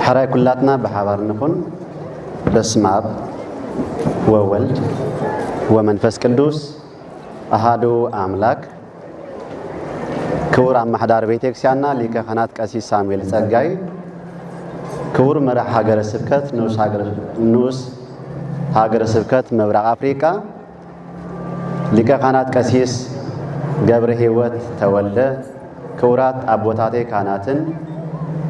حراي كلاتنا بحبار نكون بسم أب وولد ومنفس قدوس أحدو أملاك كور عم حدار بيتك سيانا ليك خنات قسيس سامويل ጸጋይ كور مرح هاجر سبكت نوس هاجر سبكت مبرق أفريقيا ليك خنات قسيس جبر هيوت تولد كورات أبوتاتي كاناتن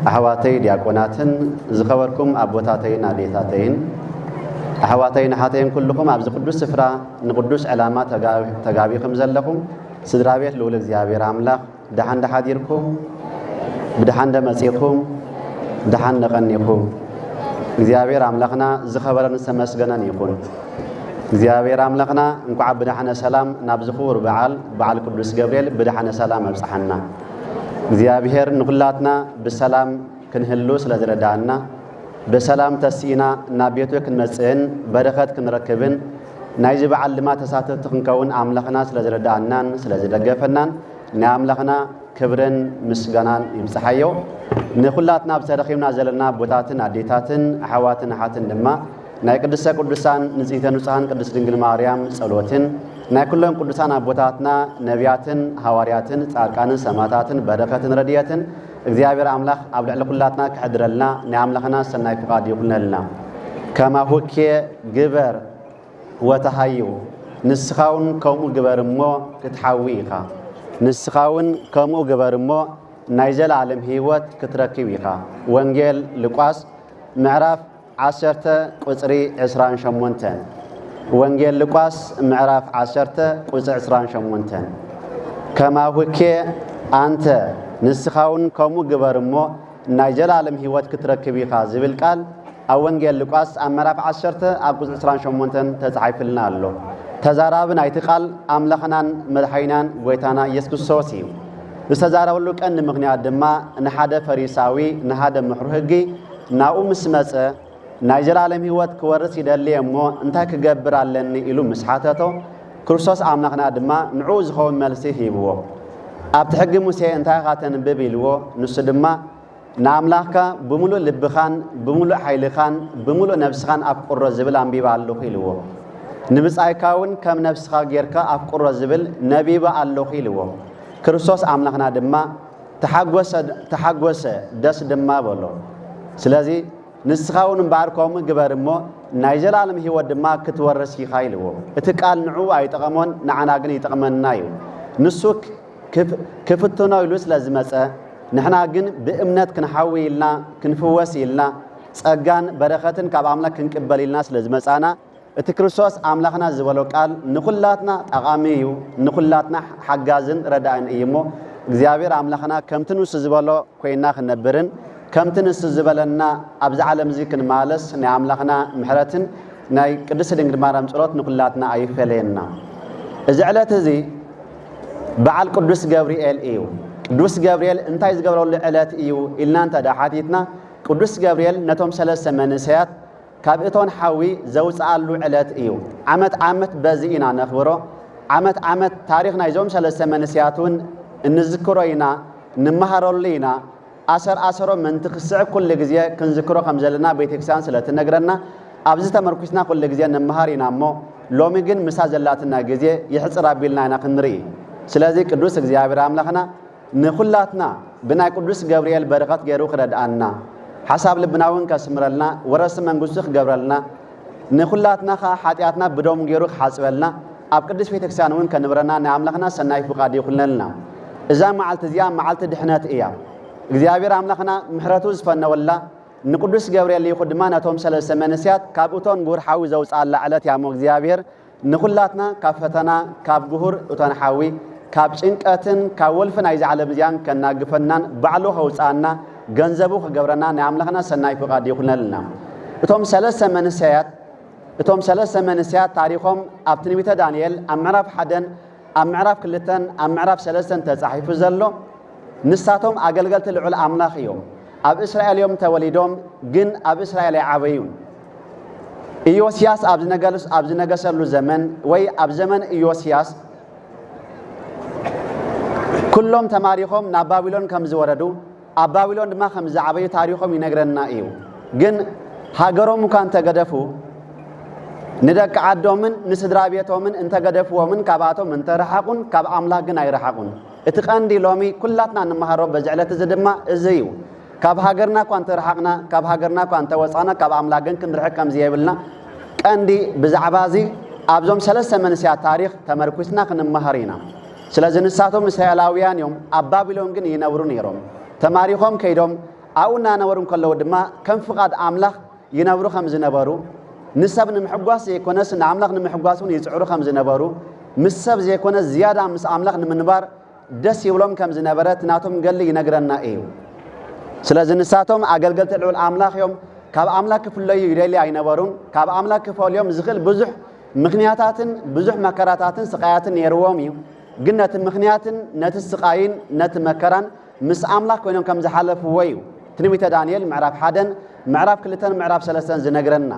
أحواتي دياقوناتن زخبركم أبوتاتين أديتاتين أحواتين حاتين كلكم أبز قدوس سفرة نقدوس علامات تقابيكم زلكم سدرابيت لولك زيابير عملاق دحان دحاديركم بدحان دمسيكم دحان نغنيكم زيابير عملاقنا زخبرن سمسغنان يكون زيابير عملاقنا انكو عبدحان سلام نابزخور بعال قدوس جبريل بدحان سلام أبصحنا زيابير نقلاتنا بالسلام كنهلو سلازردانا بسلام تسينا نابيتو كنمصين بركات كنركبن نايجب علما تساتت تخنكون املاخنا سلازردانان سلازدغفنان ناملاخنا كبرن مسغانان يمصحيو نخلاتنا بترخيمنا زلنا بوتاتن اديتاتن احواتن حاتن دما ناي قدسه قدسان نزيته نصحان قدس دنگل ماريام ጸሎትን ناي كلهم قدسان ابوتاتنا نبياتن حوارياتن ጻድቃንን ሰማዕታትን በረከትን ረድኤትን እግዚአብሔር አምላክ አብልዕ ለኩላትና ከሕድረልና ንአምላኽና ሰናይ ፍቃድ ይኩነልና ከማሁኬ ግበር ወተሃዩ ንስኻውን ከምኡ ግበርሞ ክትሓዊኢኻ ንስኻውን ከምኡ ግበርሞ ናይ ዘለዓለም ህይወት ክትረክብ ኢኻ ወንጌል ሉቃስ ምዕራፍ 10 ቁጽሪ 28 ወንጌል ሉቃስ ምዕራፍ 10 ቁጽሪ 28 ከማሁኬ አንተ ንስኻውን ከምኡ ግበርሞ ናይ ዘለዓለም ህይወት ክትረክብ ኢኻ ዝብል ቃል ኣብ ወንጌል ሉቃስ ኣብ ምዕራፍ 10 ኣብ ቁጽሪ 28 ተጻሒፍልና ኣሎ ተዛራብ ናይቲ ቃል ኣምላኽናን መድሓኒናን ጎይታና ኢየሱስ ክርስቶስ እዩ ዝተዛረበሉ ቀንዲ ምኽንያት ድማ ንሓደ ፈሪሳዊ ንሓደ ምሕሩ ሕጊ ናብኡ ምስ መጸ ናይ ዘለዓለም ህይወት ክወርስ ይደሊ እሞ እንታይ ክገብር ኣለኒ ኢሉ ምስ ሓተቶ ክርስቶስ ኣምላኽና ድማ ንዑ ዝኸውን መልሲ ሂብዎ ኣብ ትሕጊ ሙሴ እንታይ ካተንብብ ኢልዎ ንሱ ድማ ንኣምላኽካ ብምሉእ ልብኻን ብምሉእ ሓይልኻን ብምሉእ ነፍስኻን ኣፍቅሮ ዝብል ኣንቢባ ኣለኹ ኢልዎ ንምጻይካ እውን ከም ነፍስኻ ጌርካ ኣፍቅሮ ዝብል ነቢባ ኣለኹ ኢልዎ ክርስቶስ ኣምላኽና ድማ ተሓጐሰ ደስ ድማ በሎ ስለዚ ንስኻ እውን እምበኣር ከምኡ ግበር እሞ ናይ ዘለዓለም ህይወት ድማ ክትወርስ ኢኻ ኢልዎ እቲ ቃል ንዑ ኣይጠቐሞን ንዓና ግን ይጠቕመና እዩ ንሱ ክፍትኖ ኢሉ ስለዝመጸ ንሕና ግን ብእምነት ክንሓዊ ኢልና ክንፍወስ ኢልና ጸጋን በረኸትን ካብ ኣምላኽ ክንቅበል ኢልና ስለዝመጻና እቲ ክርስቶስ ኣምላኽና ዝበሎ ቃል ንኹላትና ጠቓሚ እዩ ንኹላትና ሓጋዝን ረዳእን እዩ እሞ እግዚአብሔር ኣምላኽና ከምቲ ንሱ ዝበሎ ኮይና ክንነብርን ከምቲ ንሱ ዝበለና ኣብዚ ዓለም እዚ ክንማለስ ናይ ኣምላኽና ምሕረትን ናይ ቅድስት ድንግል ማርያም ጸሎት ንኹላትና ኣይፈለየና እዚ ዕለት እዚ በዓል ቅዱስ ገብርኤል እዩ ቅዱስ ገብርኤል እንታይ ዝገብረሉ ዕለት እዩ ኢልና እንተዳሓቲትና ቅዱስ ገብርኤል ነቶም ሰለስተ መንእሰያት ካብ እቶን ሓዊ ዘውፅኣሉ ዕለት እዩ ዓመት በዚ ኢና ነኽብሮ ዓመት ታሪኽ ናይዞም ሰለስተ መንእሰያት እውን እንዝክሮ ኢና ንመሃረሉ ኢና ኣሰሮ ምንቲ ክስዕብ ኩሉ ግዜ ክንዝክሮ ከም ዘለና ቤተክርስቲያን ስለትነግረና ኣብዚ ተመርኩስና ኩሉ ግዜ ንመሃር ኢና እሞ ሎሚ ግን ምሳ ዘላትና ግዜ ይሕፅር ኣቢልና ኢና ክንርኢ ስለዚ ቅዱስ እግዚአብሔር ኣምላኽና ንኹላትና ብናይ ቅዱስ ገብርኤል በረኸት ገይሩ ክረድኣና ሓሳብ ልብና እውን ከስምረልና ወረሲ መንግስቱ ክገብረልና ንኹላትና ሓጢኣትና ብዶም ገይሩ ክሓፅበልና ኣብ ቅዱስ ቤተክርስቲያን እውን ከንብረና ናይ ኣምላኽና ሰናይ ፍቃድ ይኹነልና እዛ መዓልቲ እዚኣ መዓልቲ ድሕነት እያ እግዚአብሔር ኣምላኽና ምሕረቱ ዝፈነወላ ንቅዱስ ገብርኤል ይኹ ድማ ነቶም ሰለስተ መንእሰያት ካብ እቶን ጉር ሓዊ ዘውፅኣላ ዕለት እያ እሞ እግዚአብሔር ንኹላትና ካብ ፈተና ካብ ጉሁር እቶን ሓዊ ካብ ጭንቀትን ካብ ወልፍን ኣይ ዝዓለም እዚያን ከናግፈናን ባዕሉ ኸውፃና ገንዘቡ ክገብረና ናይ ኣምላኽና ሰናይ ፍቓድ ይኹነልና እቶም ሰለስተ መንስያት ታሪኾም ኣብ ትንቢተ ዳንኤል ኣብ ምዕራፍ 1 ኣብ ምዕራፍ 2 ኣብ ምዕራፍ 3 ተጻሒፉ ዘሎ ንሳቶም ኣገልገልቲ ልዑል ኣምላኽ እዮም ኣብ እስራኤል እዮም ተወሊዶም ግን ኣብ እስራኤል ዓይዓበዩን ኢዮስያስ ኣብ ዝነገሰሉ ዘመን ወይ ኣብ ዘመን ኢዮስያስ ኩሎም ተማሪኾም ናብ ባቢሎን ከም ዝወረዱ ኣብ ባቢሎን ድማ ከም ዝዓበዩ ታሪኾም ይነግረና እዩ ግን ሃገሮም እኳ እንተገደፉ ንደቂ ዓዶምን ንስድራ ቤቶምን እንተገደፍዎምን ካብኣቶም እንተረሓቁን ካብ ኣምላኽ ግን ኣይረሓቁን እቲ ቀንዲ ሎሚ ኩላትና እንመሃሮ በዚ ዕለት እዚ ድማ እዚ እዩ ካብ ሃገርና እኳ እንተረሓቅና ካብ ሃገርና እኳ እንተወፃና ካብ ኣምላኽ ግን ክንርሕቅ ከምዚ የብልና ቀንዲ ብዛዕባ እዚ ኣብዞም ሰለስተ መንስያት ታሪኽ ተመርኩስና ክንመሃር ኢና ስለዚ ንሳቶም እስራኤላውያን እዮም ኣብ ባቢሎን ግን ይነብሩ ነይሮም ተማሪኾም ከይዶም ኣብኡ እናነበሩ ከለዉ ድማ ከም ፍቓድ ኣምላኽ ይነብሩ ከም ዝነበሩ ንሰብ ንምሕጓስ ዘይኮነስ ንኣምላኽ ንምሕጓስ እውን ይፅዕሩ ከም ዝነበሩ ምስ ሰብ ዘይኮነ ዝያዳ ምስ ኣምላኽ ንምንባር ደስ ይብሎም ከም ዝነበረ ናቶም ገሊ ይነግረና እዩ ስለዚ ንሳቶም ኣገልገልቲ ልዑል ኣምላኽ እዮም ካብ ኣምላኽ ክፍለዩ ይደልዩ ኣይነበሩን ካብ ኣምላኽ ክፈልዮም ዝኽእል ብዙሕ ምኽንያታትን ብዙሕ መከራታትን ስቃያትን ነይርዎም እዩ ግን ነቲ ምኽንያትን ነቲ ስቃይን ነቲ መከራን ምስ ኣምላኽ ኮይኖም ከም ዝሓለፍዎ እዩ ትንቢተ ዳንኤል ምዕራፍ 1 ምዕራፍ 2 ምዕራፍ 3 ዝነግረና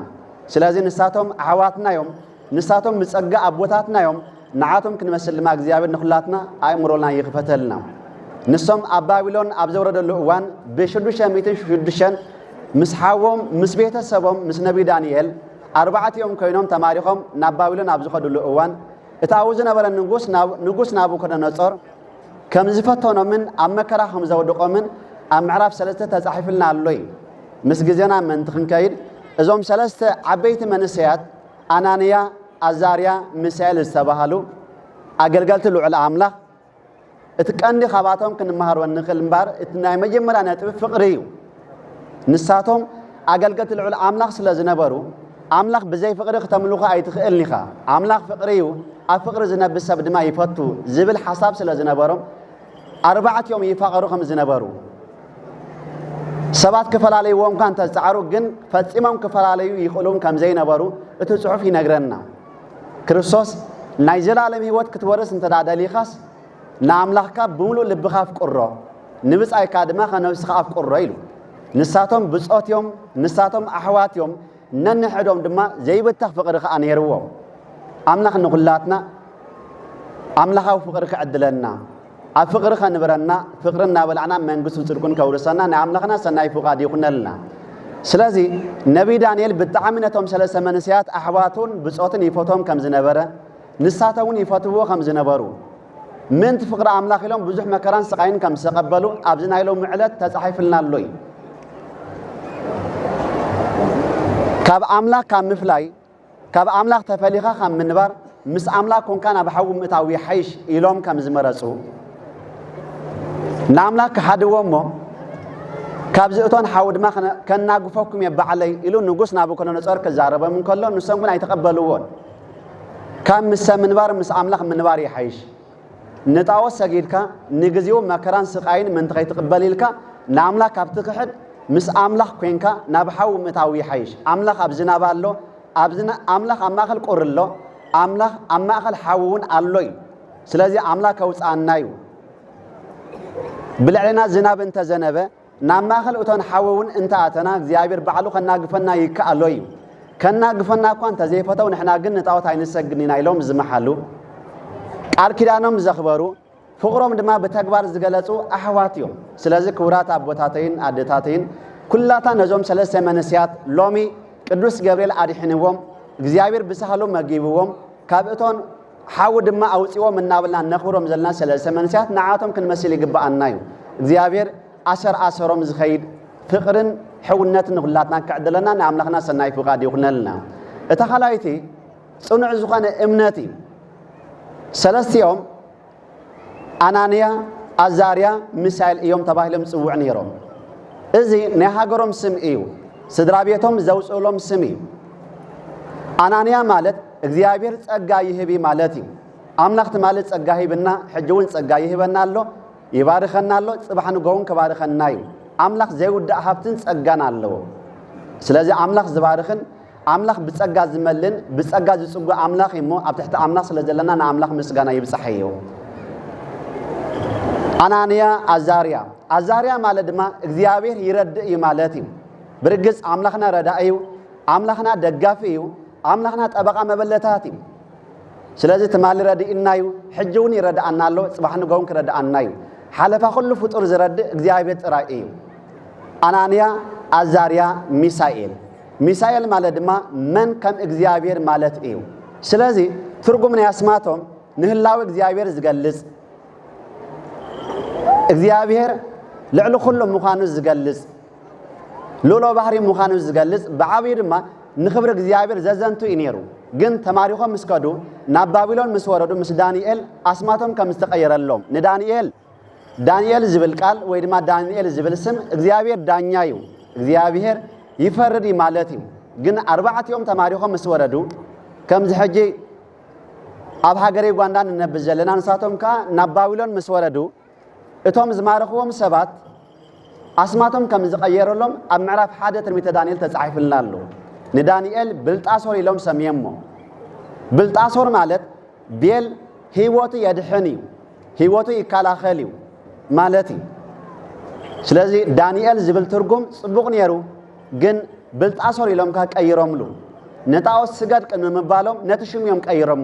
ስለዚ ንሳቶም ኣሕዋትና እዮም ንሳቶም ብፀጋ ኣቦታትና እዮም ንዓቶም ክንመስል ድማ እግዚኣብሔር ንኹላትና ኣእምሮና ይኽፈተልና ንሶም ኣብ ባቢሎን ኣብ ዘወረደሉ እዋን ብ606 ምስ ሓዎም ምስ ቤተሰቦም ምስ ነቢ ዳንኤል 4 ኮይኖም ተማሪኾም ናብ ባቢሎን ኣብ ዝኸድሉ እዋን እቲ ኣብኡ ዝነበረ ንጉስ ናቡከደነፆር ከም ዝፈተኖምን ኣብ መከራ ከም ዘወድቆምን ኣብ ምዕራፍ 3 ተጻሒፍልና ኣሎ እዩ ምስ ግዜና መንቲ ክንከይድ እዞም ሰለስተ ዓበይቲ መንስያት ኣናንያ ኣዛርያ ሚሳኤል ዝተባሃሉ ኣገልገልቲ ልዑል ኣምላኽ እቲ ቀንዲ ካብኣቶም ክንመሃሮ ንኽእል እምበር እቲ ናይ መጀመርያ ነጥቢ ፍቕሪ እዩ ንሳቶም ኣገልገልቲ ልዑል ኣምላኽ ስለ ዝነበሩ ኣምላኽ ብዘይ ፍቕሪ ክተምልኹ ኣይትኽእልኒ ኢኻ ኣምላኽ ፍቕሪ እዩ ኣብ ፍቕሪ ዝነብር ሰብ ድማ ይፈቱ ዝብል ሓሳብ ስለ ዝነበሮም 4 ይፋቐሩ ከም ዝነበሩ ሰባት ክፈላለይዎም እኳ እንተዝፀዓሩ ግን ፈፂሞም ክፈላለዩ ይኽእሉም ከም ዘይነበሩ እቲ ፅሑፍ ይነግረና ክርስቶስ ናይ ዘላለም ህይወት ክትወርስ እንተዳደሊኻስ ንኣምላኽካ ብምሉእ ልብኻ ኣፍቅሮ ንብፃይካ ድማ ከነብስኻ ኣፍቅሮ ኢሉ ንሳቶም ብፆት እዮም ንሳቶም ኣሕዋት እዮም ነንሕዶም ድማ ዘይብታኽ ፍቕሪ ከዓ ነይርዎም ኣምላኽ ንኹላትና ኣምላኻዊ ፍቕሪ ክዕድለና ኣብ ፍቕሪ ከንብረና ፍቕሪ እናበላዕና መንግስቱ ፅድቁን ከውርሰና ናይ ኣምላኽና ሰናይ ፍቓድ ይኹነልና ስለዚ ነቢ ዳንኤል ብጣዕሚ ነቶም ሰለስተ መንስያት ኣሕዋቱን ብፆትን ይፈትዎም ከም ዝነበረ ንሳቶም እውን ይፈትዎ ከም ዝነበሩ ምንቲ ፍቕሪ ኣምላኽ ኢሎም ብዙሕ መከራን ስቃይን ከም ዝተቐበሉ ኣብዚ ናይ ሎሚ ዕለት ተጻሒፍልና ኣሎ እዩ ካብ ኣምላኽ ካብ ምፍላይ ካብ ኣምላኽ ተፈሊኻ ካብ ምንባር ምስ ኣምላኽ ኮንካ ናብ ሓዊ ምእታዊ ሓይሽ ኢሎም ከም ዝመረፁ ንኣምላኽ ክሓድዎ እሞ ካብዚ እቶን ሓዊ ድማ ከናግፈኩም የባዕለይ ኢሉ ንጉስ ናቡከደነፆር ክዛረቦም እንከሎ ንሶም ግን ኣይተቐበልዎን ካብ ምስ ሰብ ምንባር ምስ ኣምላኽ ምንባር ይሓይሽ ንጣዖት ሰጊድካ ንግዚኡ መከራን ስቃይን ምንቲ ከይትቕበል ኢልካ ንኣምላኽ ካብ ትክሕድ ምስ ኣምላኽ ኮንካ ናብ ሓዊ ምእታዊ ይሓይሽ ኣምላኽ ኣብ ዝናብ ኣሎ ኣምላኽ ኣብ ማእኸል ቁር ኣሎ ኣምላኽ ኣብ ማእኸል ሓዊ እውን ኣሎ እዩ ስለዚ ኣምላኽ ከውፃአና እዩ ብልዕልና ዝናብ እንተዘነበ ናብ ማእኸል እቶን ሓዊ እውን እንተኣተና እግዚኣብሔር ባዕሉ ከናግፈና ይከኣሎ እዩ ከናግፈና እኳ እንተዘይፈተው ንሕና ግን ንጣዖት ኣይንሰግድን ኢና ኢሎም ዝመሓሉ ቃል ኪዳኖም ዘኽበሩ ፍቕሮም ድማ ብተግባር ዝገለጹ ኣሕዋት እዮም ስለዚ ክቡራት ኣቦታተይን ኣዴታተይን ኩላታ ነዞም ሰለስተ መንስያት ሎሚ ቅዱስ ገብርኤል ኣድሕንዎም እግዚኣብሔር ብሳህሉ መጊብዎም ካብ እቶን ሓዊ ድማ ኣውፂዎም እናበልና ነኽብሮም ዘለና ሰለስተ መንስያት ንዓቶም ክንመስል ይግባአና እዩ እግዚኣብሔር ኣሰሮም ዝኸይድ ፍቕርን ሕውነትን ንኹላትና ክዕድለና ንኣምላኽና ሰናይ ፍቓድ ይኹነልና እታ ካልኣይቲ ጽኑዕ ዝኾነ እምነት እዩ ሰለስቲኦም ኣናንያ ኣዛርያ ሚሳኤል እዮም ተባሂሎም ጽውዕ ነይሮም እዚ ናይ ሃገሮም ስም እዩ ስድራ ቤቶም ዘውፅሎም ስም እዩ ኣናንያ ማለት እግዚኣብሔር ጸጋ ይህቢ ማለት እዩ أملاخ تمالي تسقاهي بنا حجون تسقاهي بنا الله يبارخنا الله صباح نقوم كبارخنا يو أملاخ زيود أحبتن تسقانا الله سلازي أملاخ زبارخن أملاخ بتسقى زملن بتسقى زسقى أملاخ يمو أبتحت أملاخ سلازلنا أنا أملاخ مسقانا يبصحيو أنانيا أزاريا مالدما إغزيابير يرد يمالاتي برقص أملاخنا ردائيو أملاخنا دقافيو أملاخنا تبقى مبلتاتي سلازي تمالي رد إنايو حجوني رد أنالو صباحنا قوم كرد أنايو حالفا خلو فطور زرد إغزيابير رأيو أنانيا أزاريا ሚሳኤል ማለት ድማ መን ከም እግዚአብሔር ማለት እዩ ስለዚህ ትርጉምን ያስማቶም ንህላው እግዚአብሔር ዝገልጽ እግዚአብሔር ልዕሊ ኩሉ ምዃኑ ዝገልጽ ሉሎ ባህሪ ምዃኑ ዝገልጽ ብዓብይ ድማ ንኽብሪ እግዚአብሔር ዘዘንቱ ይነሩ ግን ተማሪኾም ምስከዱ ናብ ባቢሎን ምስ ወረዱ ምስ ዳንኤል አስማቶም ከም ዝተቀየረሎም ዳንኤል ዝብል ቃል ወይ ድማ ዳንኤል ዝብል ስም እግዚአብሔር ዳኛ እዩ እግዚአብሔር يفرد مالتي جن 4 يوم تماريخهم مسوردو كم زحجي أب هاجري قاندان نبزلنا نساتهم كا نباولون مسوردو اتهم زمارخهم سبات أسماتهم كم زغيروا لهم أب معرف حادث ترميت دانيال تسعيف اللالو ندانيال بلتأسور لهم سميمو بلتأسور مالت بيل هيوتي يدحني هيوتي يكالاخليو مالتي سلازي دانيال زبل ترقم صبغ نيرو ግን ብልጣሶር ኢሎም ካቀይሮምሉ ነጣውስ ስጋድ ቀን መባሎም ነትሽም ይom ቀይሮም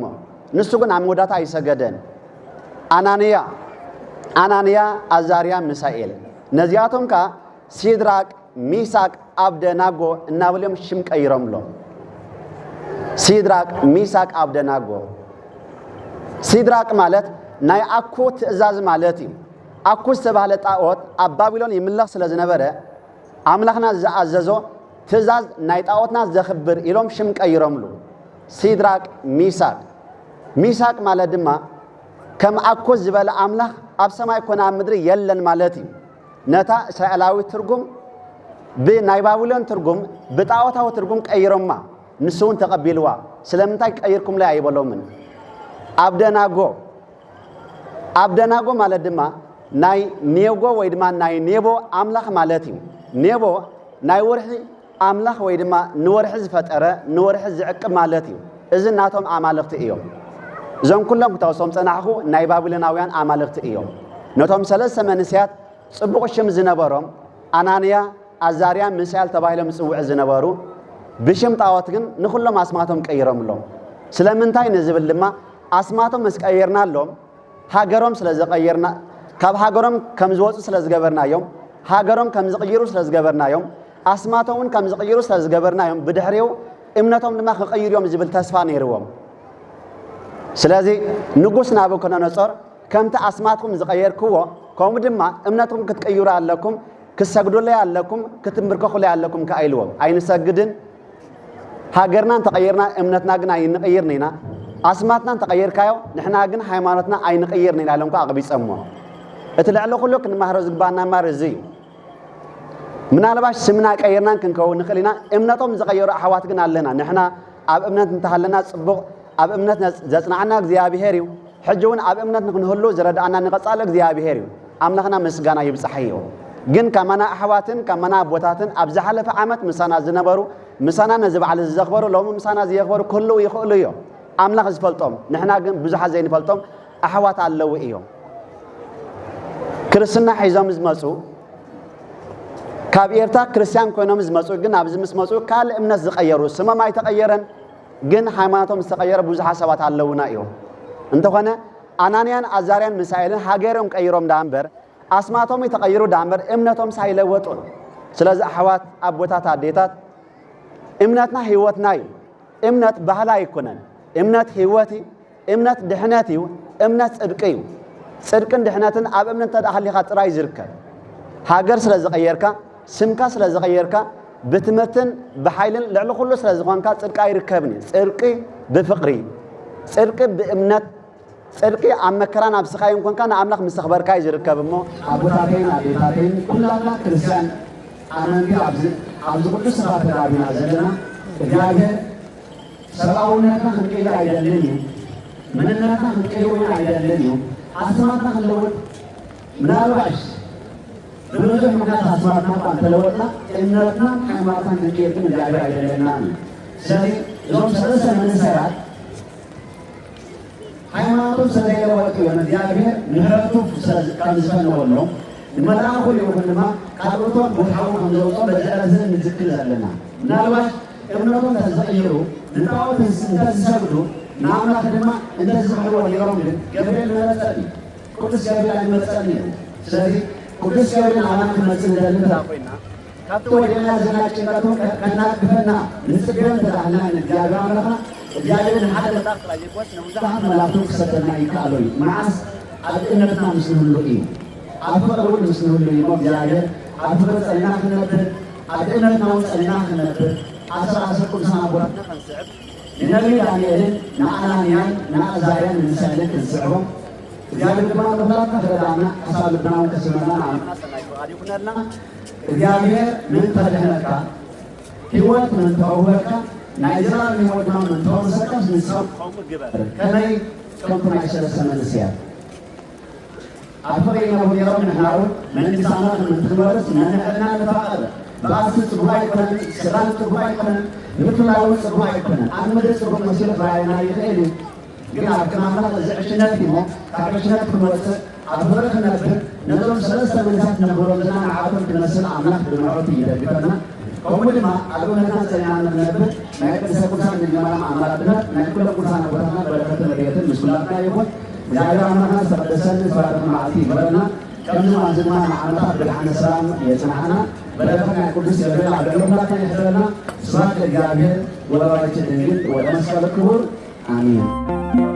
ንሱ ግን አሞዳታ አይሰገደን አናንያ አዛሪያ ሚሳኤል ነዚያቶም ካ ሲድራቅ ሚሳቅ አብደናጎ እናብለም ሽም ቀይሮምሎ ሲድራቅ ሚሳቅ አብደናጎ ሲድራቅ ማለት ናይ አኩ ትእዛዝ ማለት እዩ አኩ ዝተባለ ጣዖት አብ ባቢሎን ይምለኽ ስለዝነበረ أملاخنا زعززو تزاز نايتاوتنا زخبر إلهم شم كيرملو سيدراك ميساق مالدما كم أكوز زبال أملاخ أبسما يكون مدري يلن مالتي نتا سألاوي ترقم بنايباولون ترقم بتاوتاو ترقم كيرما نسون تقبلوا سلامتاي كيركم لا يبلو من أبدناغو مالدما ناي نيوغو ويدما ناي نيبو أملاخ مالتي نيبو ناي ورحي أملاخ ويدما نورحي زفترة نورحي زعق مالتي إذن ناتهم أمالخت إيوم زون كلهم كتوصهم سنعخو ناي بابلناويان أمالخت إيوم نتهم سلسة منسيات صبغ الشمس زنبارهم أنانيا أزاريا مسيال تباهلهم سوع زنبارو بشم طاوتكن نخلهم أسماتهم كيرم لهم سلامنتاي نزبل لما أسماتهم مسكيرنا لهم هاجرهم سلازقيرنا كاب هاجرهم كم زوج سلازقبرنا يوم هاجرهم كم زقيروا سلازقبرنا يوم أسماتهم كم زقيروا سلازقبرنا يوم بدحريو إمنتهم لما خقير يوم زبل تسفان يروم سلازي نقصنا بكنا نصر كم تأسماتكم زقير كوا كم دما إمنتهم كتكيروا علىكم كسجدوا لي علىكم كتمركوا لي علىكم كأيلوم أين سجدن هاجرنا تغيرنا إمنتنا جنا ينغيرنا أسماتنا تغير كايو نحن أجن حيمانتنا أي نغيرنا لهم كأقبيس أمه اتلع له كله كن مهرز جبنا مارزي من على باش سمنا كيرنا كنكون نخلينا إمنتهم زغيروا حواتنا لنا نحن أب إمنت انتهلنا صبغ أب إمنت زسنا عنا زيابي هيريو حجون أب إمنت نهلو زرد عنا نقصالك زيابي هيريو أملخنا مسجنا يبصحيو جن كمنا حواتن كمنا بوتاتن أبزحله في عمت مسانا زنبرو مسانا نزب على الزخبرو لو مسانا زيخبرو كله يخليه أملاخ زفلتهم نحن بزح زين فلتهم أحوات على اللوئيهم كريستنا حيزام زمسو كابيرتا كريستيان كونهم زمسو جن أبز مسمسو كال إمنا زغيروا سما ما يتغيرن جن حيمانتهم استغير بزح حسابات على اللونائيهم أنت هنا أنانيان أزاريان مسائلين حجرهم كيروم دامبر أسماتهم يتغيروا دامبر إمنتهم سايلوتون سلاز أحوات أبوتات عديتات إمنتنا هيوتنا إمنت بهلا يكونن إمنت هيوتي إمنت دحناتي إمنت صدقيو صدقن دحناتن أب إمنت تدخل خاطر يزركا هاجر سلاز غيركا سمكا سلاز غيركا بتمتن بحيلن لعل كله سلاز غانكا صدق يركبني صدقي بفقري صدقي بإمنت صدقي عم كران أبسخاي يمكن كان عملك مستخبر كايز يركب مو أبو تابين أبيتابين كلنا كريستيان أنا نبي عبد كل سبعة رابين عزلنا جاهه سبعون كان كذا يدلني مننا نقيوين عيدالين أسمعنا خلوت منالباش بنوزح مكان أسمعنا قام تلوتنا إننا حمارنا نقيوين جابر عيدالين سلي زوم سلسة من السيارات حيواناتهم سلسة وقتوا ونجابر نهرتوا كان زفن ولهم لما نأخذ يومنا قالوا بحاول نزوجهم بجلسنا نذكر لنا منالباش ابنهم تزغيروا نتعود نتزوجوا نعمل خدمة نتزوجوا ونيرهم قبل المسألة كل سيابي عن المسألة سلي كل سيابي عن المسألة اللي تعطينا كتو وجهنا زنا كتو كنا كفنا نسبيان تدعنا نجابا لها جابين حتى تقرأ يقوس نوزع ملاطوك ستنا يكالوي معس أدنتنا مسلم لؤي أفضل مسلم لؤي مبجاجة أفضل سلناك نبت أدنتنا وسلناك نبت أسر كل سنة براتنا فنسعب لنبي دانيالين نعنا نيان نعنا زايان نسالك نسعبهم جابين كمان مبلغنا فردانا حساب لبنا وكسمنا نعمنا سنعيكو هذه كنا لنا እግዚአብሔር ምን ተደህነካ ህይወት ምን ተወወካ ናይዘራ ህይወት ምን ተወሰካ ንሰብ ከመይ ኮምፕሮማይስ ለሰመንሲያ አፈሪ ነው የሮም ናው ምን ቢሳናት ምን ትመረስ ነነና ለፋቀደ ባስ ጽባይ ኮነ ስራን ጽባይ ኮነ ምትላው ጽባይ ኮነ አመደ ጽባይ መስለ ባይና ይሄድ ግን አከማና ዘዕሽነት ነው ካበሽነት ኩኖት أفضل نبر نظرم سلسة من ذات نبرمنا عادم تنسل عملاق بمعوتي يدبرنا أول ما أقول لنا سيانا نبر ما يكون سكوسان من جمال عملاتنا ما يكون كوسان برهنا بركة مريض مسؤولاتنا يقول جاي عملنا سبدسان سبارة معتي برنا كم زمان زمان عملنا بالحنا سلام يسمعنا بلغنا كل سيرنا عبدالله كان يحضرنا سبارة الجابر ولا رايت الدين ولا مسألة كبر آمين